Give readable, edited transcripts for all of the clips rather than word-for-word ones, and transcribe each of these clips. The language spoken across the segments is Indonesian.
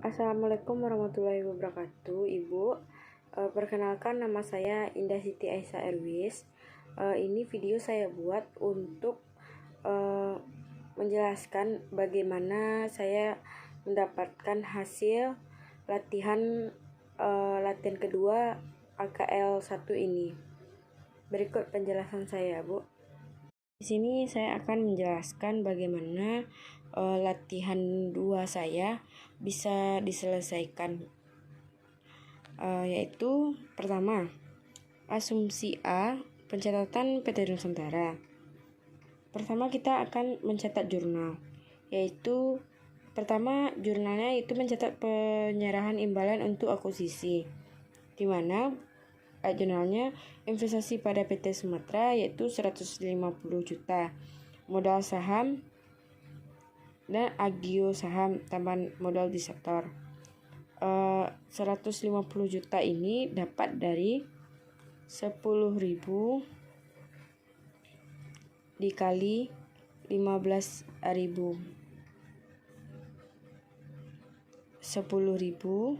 Assalamualaikum warahmatullahi wabarakatuh, Ibu. Perkenalkan, nama saya Indah Siti Aisyah Erwis. Ini video saya buat untuk menjelaskan bagaimana saya mendapatkan hasil latihan kedua AKL 1 ini. Berikut penjelasan saya, Bu. Di sini saya akan menjelaskan bagaimana latihan 2 saya bisa diselesaikan, yaitu pertama, asumsi A, pencatatan PT Nusantara. Pertama kita akan mencetak jurnal, yaitu pertama jurnalnya itu mencatat penyerahan imbalan untuk akuisisi, di mana jurnalnya investasi pada PT Sumatera yaitu 150 juta, modal saham dan agio saham tambahan modal di sektor. 150 juta ini dapat dari 10.000 dikali 15.000. 10.000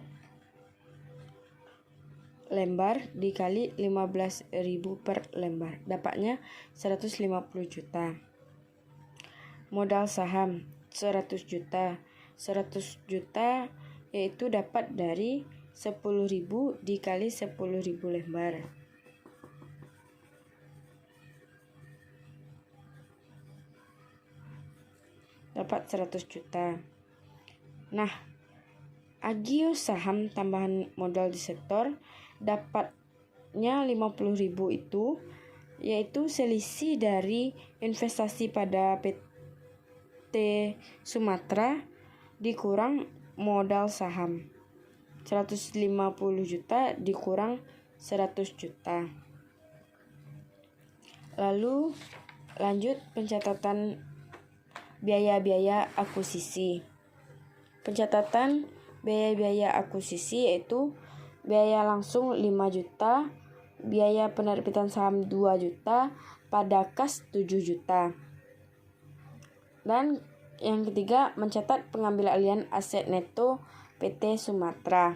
lembar dikali 15.000 per lembar, dapatnya 150 juta. Modal saham 100 juta. 100 juta yaitu dapat dari 10.000 dikali 10.000 lembar. Dapat 100 juta. Nah, agio saham tambahan modal di sektor dapatnya 50.000 itu yaitu selisih dari investasi pada PT Sumatera dikurang modal saham. 150 juta dikurang 100 juta. Lalu lanjut pencatatan biaya-biaya akuisisi. Pencatatan biaya-biaya akuisisi yaitu biaya langsung 5 juta, biaya penerbitan saham 2 juta, pada kas 7 juta. Dan yang ketiga, mencatat pengambil alihan aset neto PT Sumatera,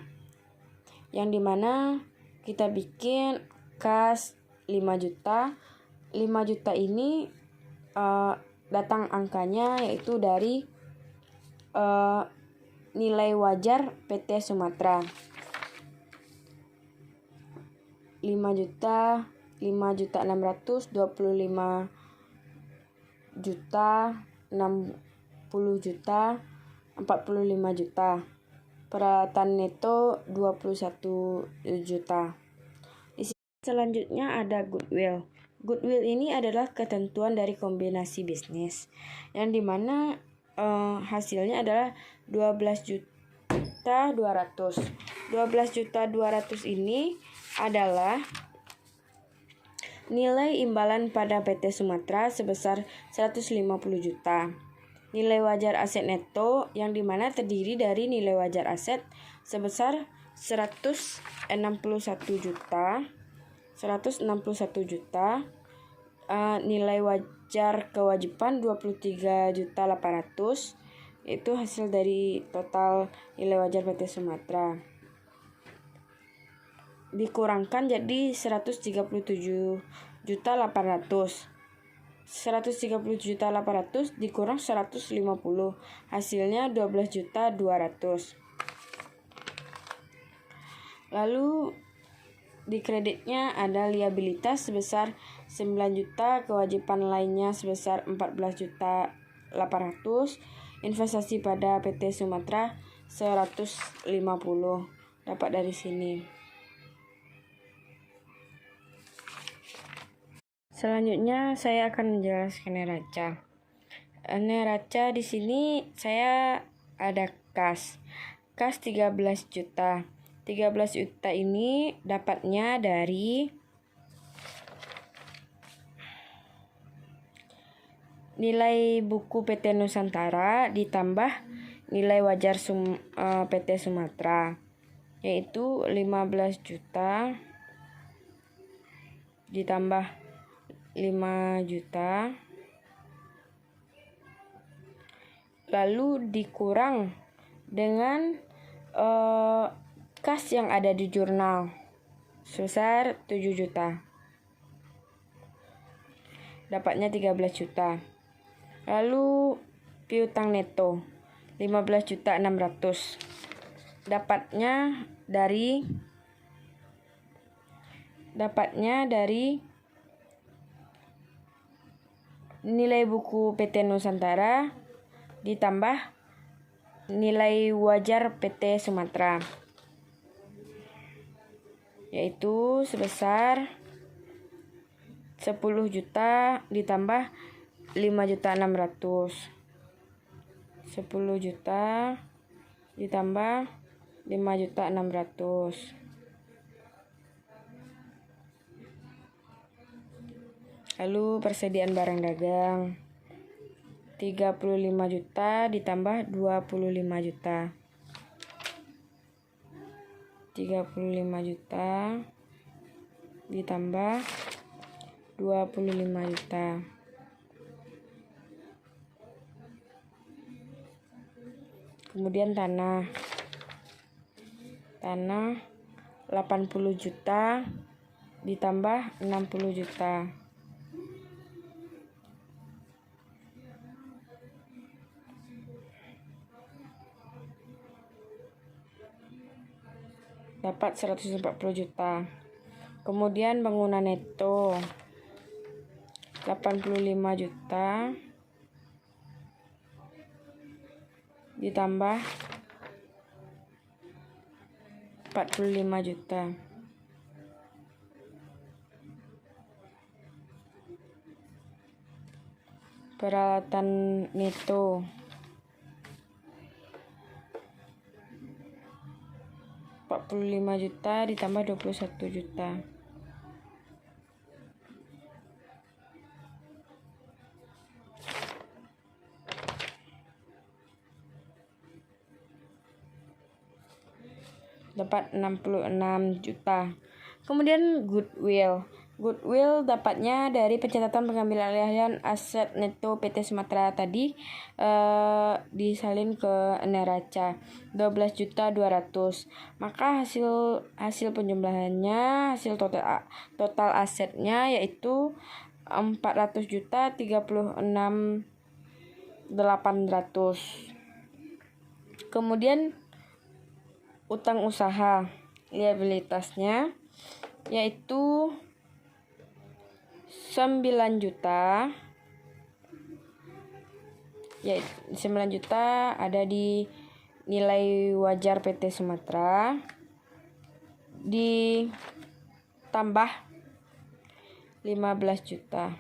yang dimana kita bikin kas 5 juta. 5 juta ini datang angkanya yaitu dari nilai wajar PT Sumatera. 5 juta, 5.600, 25 juta, 60 juta, 45 juta. Peralatan neto 21 juta. Di sini selanjutnya ada goodwill. Goodwill ini adalah ketentuan dari kombinasi bisnis, yang dimana hasilnya adalah 12.200. 12.200 ini adalah nilai imbalan pada PT Sumatera sebesar 150 juta. Nilai wajar aset neto yang dimana terdiri dari nilai wajar aset sebesar 161 juta. 161 juta. Nilai wajar kewajiban 23.800. Itu hasil dari total nilai wajar PT Sumatera. Dikurangkan jadi 137.800. 137.800 dikurang 150, hasilnya 12.200. Lalu di kreditnya ada liabilitas sebesar 9 juta, kewajiban lainnya sebesar 14.800, investasi pada PT Sumatera 150, dapat dari sini. Selanjutnya saya akan menjelaskan neraca. Neraca di sini saya ada kas 13 juta. 13 juta ini dapatnya dari nilai buku PT Nusantara ditambah nilai wajar PT Sumatera, yaitu 15 juta ditambah 5 juta, lalu dikurang dengan kas yang ada di jurnal sebesar 7 juta. Dapatnya 13 juta. Lalu piutang neto 15.600.000. Dapatnya dari nilai buku PT Nusantara ditambah nilai wajar PT Sumatera, yaitu sebesar 10 juta ditambah 5.600.000. 10 juta ditambah 5.600.000. Lalu persediaan barang dagang 35 juta ditambah 25 juta. 35 juta ditambah 25 juta. Kemudian tanah 80 juta ditambah 60 juta. Dapat 140 juta. Kemudian bangunan neto 85 juta ditambah 45 juta. Peralatan neto 45 juta ditambah 21 juta. Dapat 66 juta. Kemudian goodwill dapatnya dari pencatatan pengambilan alihan aset neto PT Sumatera tadi disalin ke neraca 12.200.000. Maka hasil penjumlahannya, hasil total asetnya yaitu 400.036.800. Kemudian utang usaha liabilitasnya yaitu 9 juta. Ya, 9 juta ada di nilai wajar PT Sumatera ditambah 15 juta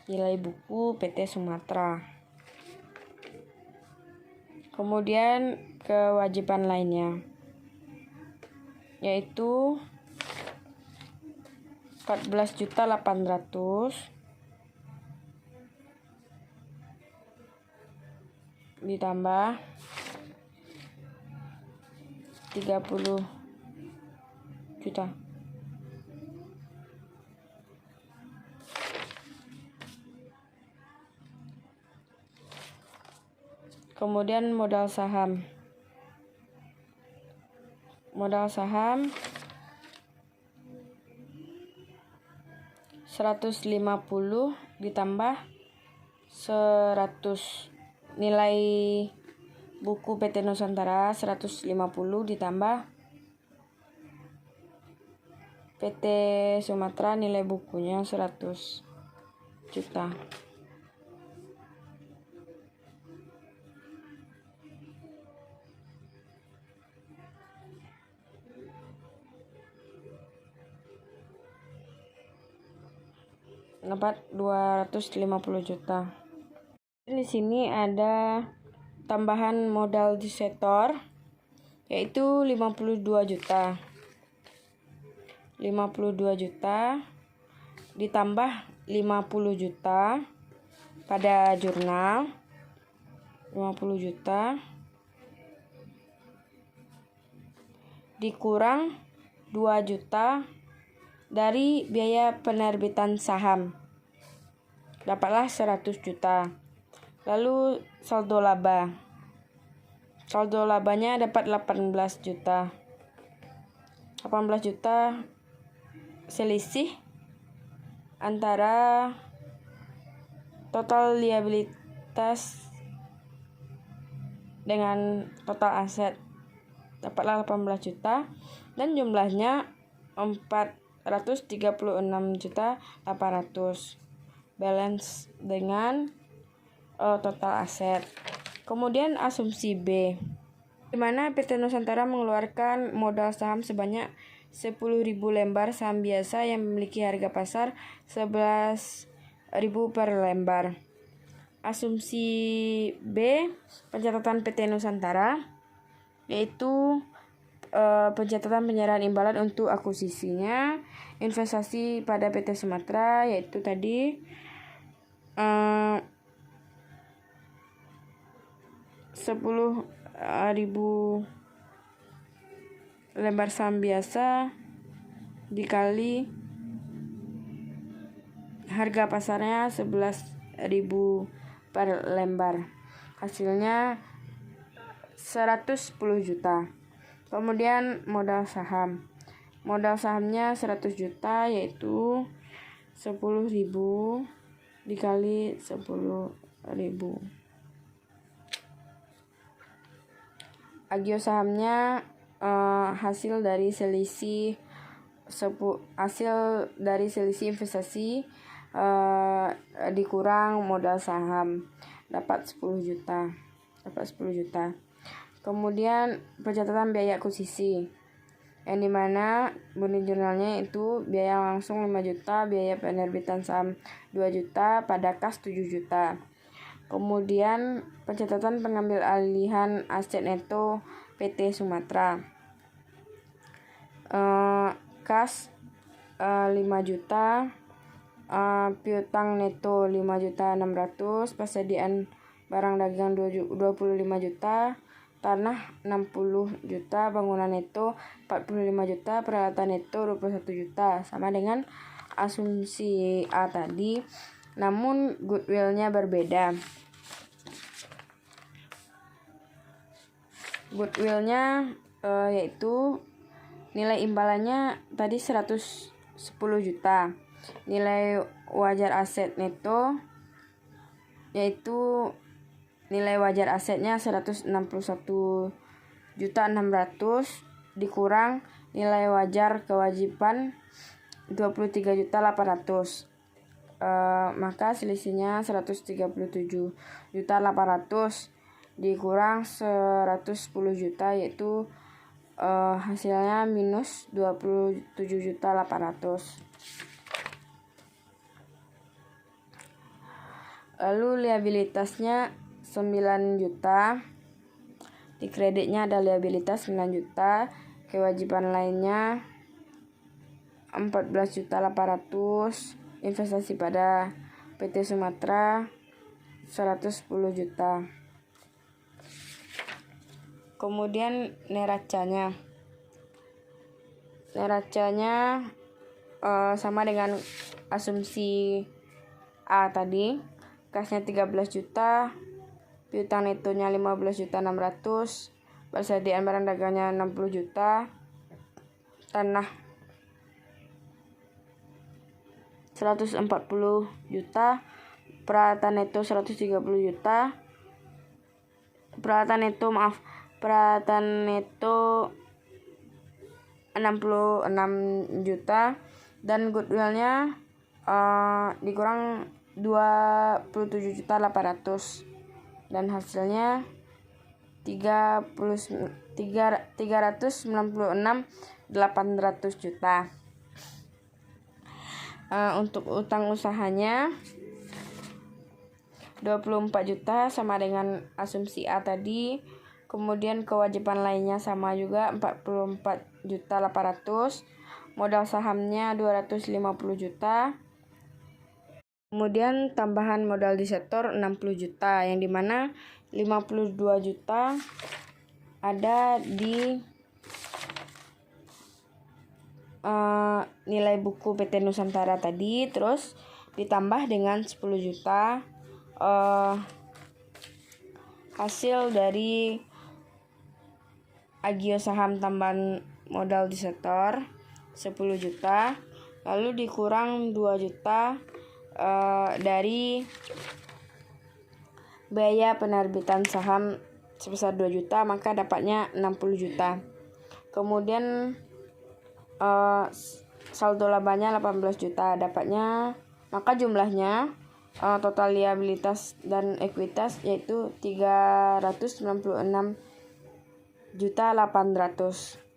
nilai buku PT Sumatera. Kemudian kewajiban lainnya yaitu 14.800.000 ditambah 30 juta. Kemudian modal saham 150 ditambah 100 nilai buku PT Nusantara 150 ditambah PT Sumatera nilai bukunya 100 juta. Dapat 250 juta. Di sini ada tambahan modal desetor yaitu 52 juta. 52 juta ditambah 50 juta pada jurnal. 50 juta dikurang 2 juta dari biaya penerbitan saham, dapatlah 100 juta. Lalu saldo laba. Saldo labanya dapat 18 juta. 18 juta selisih antara total liabilitas dengan total aset. Dapatlah 18 juta dan jumlahnya 436.800 balance dengan total aset. Kemudian asumsi B, di mana PT Nusantara mengeluarkan modal saham sebanyak 10.000 lembar saham biasa yang memiliki harga pasar 11.000 per lembar. Asumsi B, pencatatan PT Nusantara, yaitu pencatatan penyerahan imbalan untuk akuisisinya, investasi pada PT Sumatra, yaitu tadi 10.000 lembar saham biasa dikali harga pasarnya 11.000 per lembar, hasilnya 110 juta. Kemudian modal saham. Modal sahamnya 100 juta, yaitu 10.000 dikali 10.000. Agio sahamnya hasil dari selisih investasi dikurang modal saham, dapat 10 juta. Kemudian pencatatan biaya akuisisi, yang dimana bunyi jurnalnya itu biaya langsung 5 juta, biaya penerbitan saham 2 juta, pada kas 7 juta. Kemudian pencatatan pengambil alihan aset neto PT Sumatra, kas 5 juta, piutang neto 5.600.000, persediaan barang dagang 25 juta, tanah 60 juta, bangunan neto 45 juta, peralatan neto 21 juta, sama dengan asumsi A tadi, namun goodwill-nya berbeda. Goodwill-nya yaitu nilai imbalannya tadi 110 juta. Nilai wajar aset neto yaitu nilai wajar asetnya 161.600.000 dikurang nilai wajar kewajiban 23.800.000, maka selisihnya 137.800.000 dikurang 110 juta, yaitu hasilnya minus 27.800.000. Lalu liabilitasnya 9 juta, di kreditnya ada liabilitas 9 juta, kewajiban lainnya 14.800.000, investasi pada PT Sumatra 110 juta. Kemudian neracanya sama dengan asumsi A tadi, kasnya 13 juta, piutang netonya 15.600.000, persediaan barang dagangnya 60 juta, tanah 140 juta, peralatan neto 130 juta, peralatan neto 66 juta, dan goodwill-nya dikurang 27.800.000, dan hasilnya 396.800 juta. Untuk utang usahanya 24 juta, sama dengan asumsi A tadi. Kemudian kewajiban lainnya sama juga 44.800.000, modal sahamnya 250 juta. Kemudian tambahan modal di sektor 60 juta, yang dimana 52 juta ada di nilai buku PT Nusantara tadi, terus ditambah dengan 10 juta hasil dari agio saham tambahan modal disetor 10 juta, lalu dikurang 2 juta dari biaya penerbitan saham sebesar 2 juta, maka dapatnya 60 juta. Kemudian saldo labanya 18 juta, dapatnya maka jumlahnya total liabilitas dan ekuitas yaitu 396.800.000.